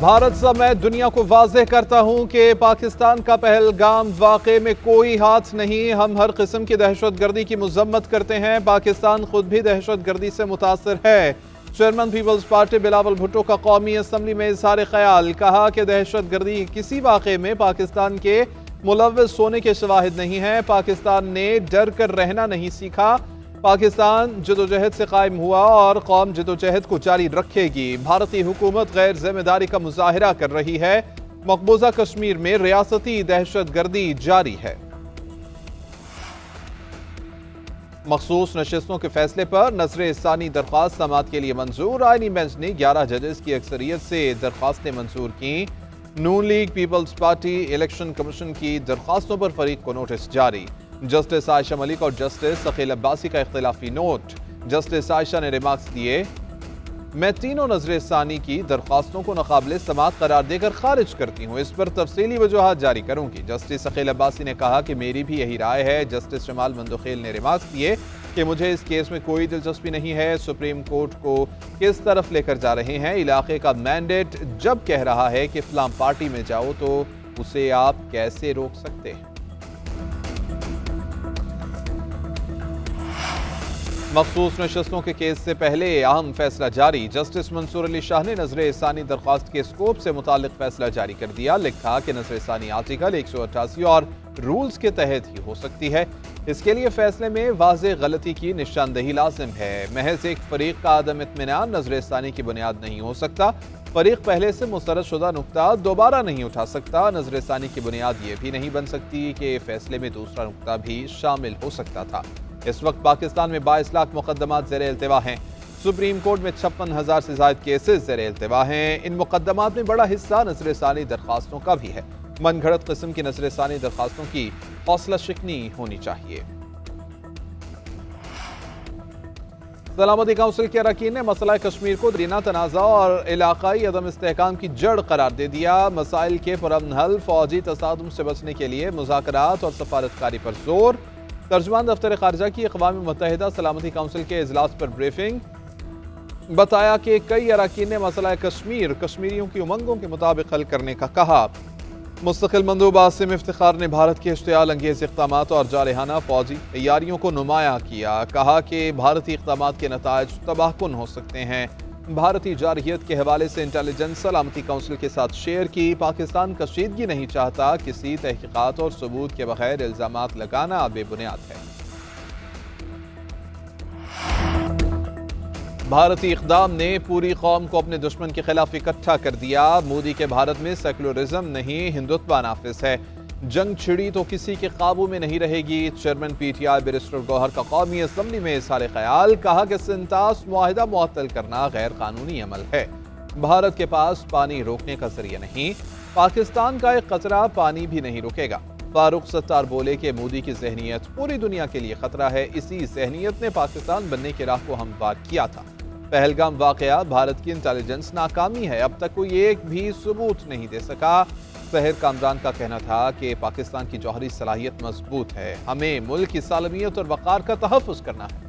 भारत समेत दुनिया को वाज़ेह करता हूं कि पाकिस्तान का पहलगाम वाक़े में कोई हाथ नहीं। हम हर किस्म की दहशतगर्दी की मज़म्मत करते हैं। पाकिस्तान खुद भी दहशतगर्दी से मुतासर है। चेयरमैन पीपल्स पार्टी बिलावल भुट्टो का कौमी असम्बली में इज़हार ख्याल। कहा कि दहशतगर्दी किसी वाक़े में पाकिस्तान के मुलव्वस होने के शवाहिद नहीं है। पाकिस्तान ने डर कर रहना नहीं सीखा। पाकिस्तान जदोजहद से कायम हुआ और कौम जदोजहद को जारी रखेगी। भारतीय हुकूमत गैर जिम्मेदारी का मुजाहिरा कर रही है। मकबूजा कश्मीर में रियासती दहशतगर्दी जारी है। मखसूस नशिस्तों के फैसले पर नजर-ए-सानी दरख्वास्त समाअत के लिए मंजूर। आईनी बेंच ने 11 जजेस की अक्सरियत से दरख्वास्तें मंजूर की। Noon League Peoples Party Election Commission की दरख्वास्तों पर फरीक को नोटिस जारी। जस्टिस आयशा मलिक और जस्टिस शकील अब्बासी का इख्तिलाफी नोट। जस्टिस आयशा ने रिमार्क्स दिए, मैं तीनों नजर-ए-सानी की दरख्वास्तों को नाकाबिले समाअत करार देकर खारिज करती हूँ। इस पर तफसीली वजूहात जारी करूंगी। जस्टिस शकील अब्बासी ने कहा कि मेरी भी यही राय है। जस्टिस जमाल मंदोखेल ने रिमार्क्स दिए कि मुझे इस केस में कोई दिलचस्पी नहीं है। सुप्रीम कोर्ट को किस तरफ लेकर जा रहे हैं? इलाके का मैंडेट जब कह रहा है कि फलां पार्टी में जाओ तो उसे आप कैसे रोक सकते हैं? मखसूस नशस्तों के केस से पहले अहम फैसला जारी। जस्टिस मंसूर अली शाह ने नजर-ए-सानी दरख्वास्त के स्कोप से मुतालिक फैसला जारी कर दिया। लिखा कि नजर-ए-सानी आर्टिकल 188 और रूल्स के तहत ही हो सकती है। इसके लिए फैसले में वाज़ेह गलती की निशानदही लाजिम है। महज एक फरीक का आदम इत्मीनान नजर-ए-सानी की बुनियाद नहीं हो सकता। फरीक पहले से मुस्तरद शुदा नुक्ता दोबारा नहीं उठा सकता। नजर-ए-सानी की बुनियाद ये भी नहीं बन सकती कि फैसले में दूसरा नुक्ता भी शामिल हो सकता था। इस वक्त पाकिस्तान में 22 लाख मुकदमात ज़ेर इल्तिवा हैं। सुप्रीम कोर्ट में 56,000 से ज़ायद केसेस ज़ेर इल्तिवा हैं। इन मुकदमात में बड़ा हिस्सा नजर-ए-सानी दरख्वास्तों का भी है। मनगढ़ंत किस्म की नजर-ए-सानी दरख्वास्तों की हौसला शिकनी होनी चाहिए। सलामती काउंसिल के अरकान ने मसला कश्मीर को दरीना तनाज़ा और इलाकाई अदम इस्तेहकाम की जड़ करार दे दिया। मसाइल के पुरअमन हल, फौजी तसादुम से बचने के लिए मुज़ाकरात और सफारतकारी पर जोर। तर्जुमान दफ्तर खारजा की अक़वाम मुत्तहिदा सलामती काउंसिल के इजलास पर ब्रीफिंग। बताया कि कई अरकान ने मसला कश्मीर कश्मीरियों की उमंगों के मुताबिक हल करने का कहा। मुस्तकिल मंदूब आसिम इफ्तिखार ने भारत के इश्तियाल अंगेज इक़दामात और जारहाना फौजी तैयारियों को नुमाया किया। कहा कि भारतीय इक़दामात के नताइज तबाहकुन हो सकते हैं। भारतीय जारहियत के हवाले से इंटेलिजेंस सलामती काउंसिल के साथ शेयर की। पाकिस्तान कशीदगी नहीं चाहता। किसी तहकीकात और सबूत के बगैर इल्जामात लगाना बेबुनियाद है। भारतीय इक़दाम ने पूरी कौम को अपने दुश्मन के खिलाफ इकट्ठा कर दिया। मोदी के भारत में सेकुलरिज्म नहीं हिंदुत्व नाफिज है। जंग छिड़ी तो किसी के काबू में नहीं रहेगी। चेयरमैन पीटीआई बैरिस्टर गौहर का कौमी असम्बली में इज़हार ख्याल। कहा कि सिंतास मुआहिदा मुअत्तल करना गैर कानूनी अमल है। भारत के पास पानी रोकने का जरिया नहीं। पाकिस्तान का एक कतरा पानी भी नहीं रुकेगा। फारूक सत्तार बोले कि मोदी की जहनीत पूरी दुनिया के लिए खतरा है। इसी जहनीत ने पाकिस्तान बनने की राह को हमवार किया था। पहलगाम वाकया भारत की इंटेलिजेंस नाकामी है। अब तक कोई एक भी सबूत नहीं दे सका। ज़ाहिर कामरान का कहना था कि पाकिस्तान की जौहरी सलाहियत मजबूत है। हमें मुल्क की सालमियत और वक़ार का तहफ़्फ़ुज़ करना है।